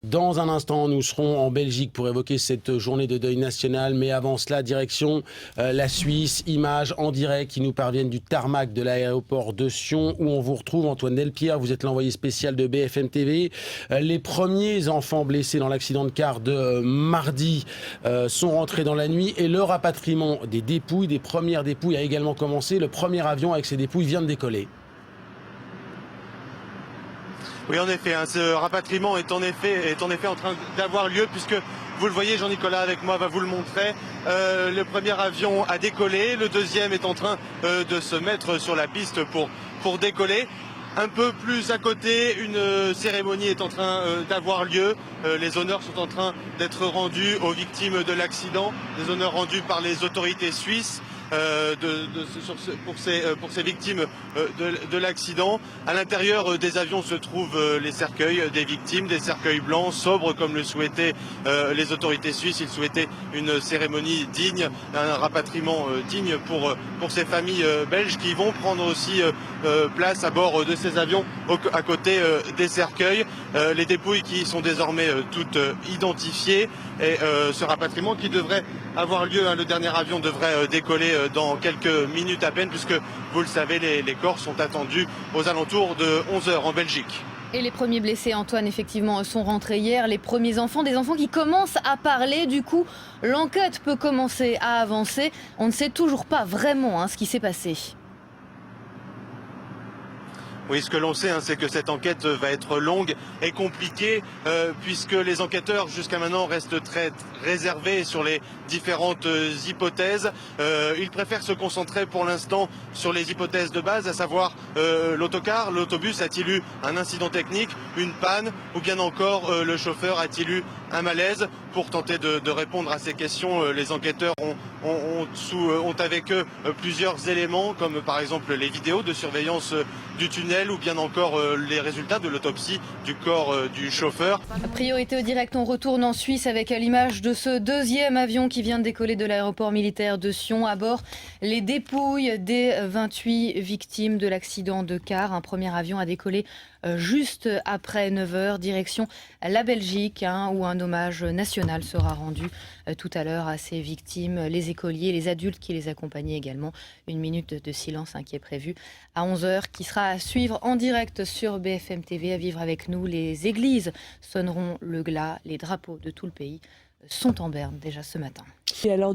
Dans un instant, nous serons en Belgique pour évoquer cette journée de deuil national. Mais avant cela, direction la Suisse. Images en direct qui nous parviennent du tarmac de l'aéroport de Sion où on vous retrouve. Antoine Delpierre, vous êtes l'envoyé spécial de BFM TV. Les premiers enfants blessés dans l'accident de car de mardi sont rentrés dans la nuit et le rapatriement des dépouilles, des premières dépouilles a également commencé. Le premier avion avec ces dépouilles vient de décoller. Oui, en effet, ce rapatriement est en effet en train d'avoir lieu puisque vous le voyez, Jean-Nicolas avec moi va vous le montrer. Le premier avion a décollé, le deuxième est en train de se mettre sur la piste pour décoller. Un peu plus à côté, une cérémonie est en train d'avoir lieu. Les honneurs sont en train d'être rendus aux victimes de l'accident, des honneurs rendus par les autorités suisses. Pour ces victimes de l'accident. À l'intérieur des avions se trouvent les cercueils des victimes, des cercueils blancs, sobres comme le souhaitaient les autorités suisses. Ils souhaitaient une cérémonie digne, un rapatriement digne pour ces familles belges qui vont prendre aussi place à bord de ces avions à côté des cercueils. Les dépouilles qui sont désormais toutes identifiées et ce rapatriement qui devrait avoir lieu, le dernier avion devrait décoller dans quelques minutes à peine puisque vous le savez les corps sont attendus aux alentours de 11h en Belgique. Et les premiers blessés, Antoine, effectivement, sont rentrés hier. Les premiers enfants, des enfants qui commencent à parler. Du coup, l'enquête peut commencer à avancer. On ne sait toujours pas vraiment ce qui s'est passé. Oui, ce que l'on sait, c'est que cette enquête va être longue et compliquée puisque les enquêteurs jusqu'à maintenant restent très réservés sur les différentes hypothèses. Ils préfèrent se concentrer pour l'instant sur les hypothèses de base, à savoir l'autobus a-t-il eu un incident technique, une panne ou bien encore le chauffeur a-t-il eu un malaise. Pour tenter de répondre à ces questions, les enquêteurs ont avec eux plusieurs éléments comme par exemple les vidéos de surveillance du tunnel ou bien encore les résultats de l'autopsie du corps du chauffeur. Priorité au direct, on retourne en Suisse avec l'image de ce deuxième avion qui vient de décoller de l'aéroport militaire de Sion. À bord, les dépouilles des 28 victimes de l'accident de car. Un premier avion a décollé juste après 9h, direction la Belgique, où un hommage national sera rendu tout à l'heure à ces victimes, les écoliers, les adultes qui les accompagnaient également. Une minute de silence qui est prévue à 11h, qui sera à suivre en direct sur BFM TV. À vivre avec nous, les églises sonneront le glas, les drapeaux de tout le pays sont en berne déjà ce matin. Et alors,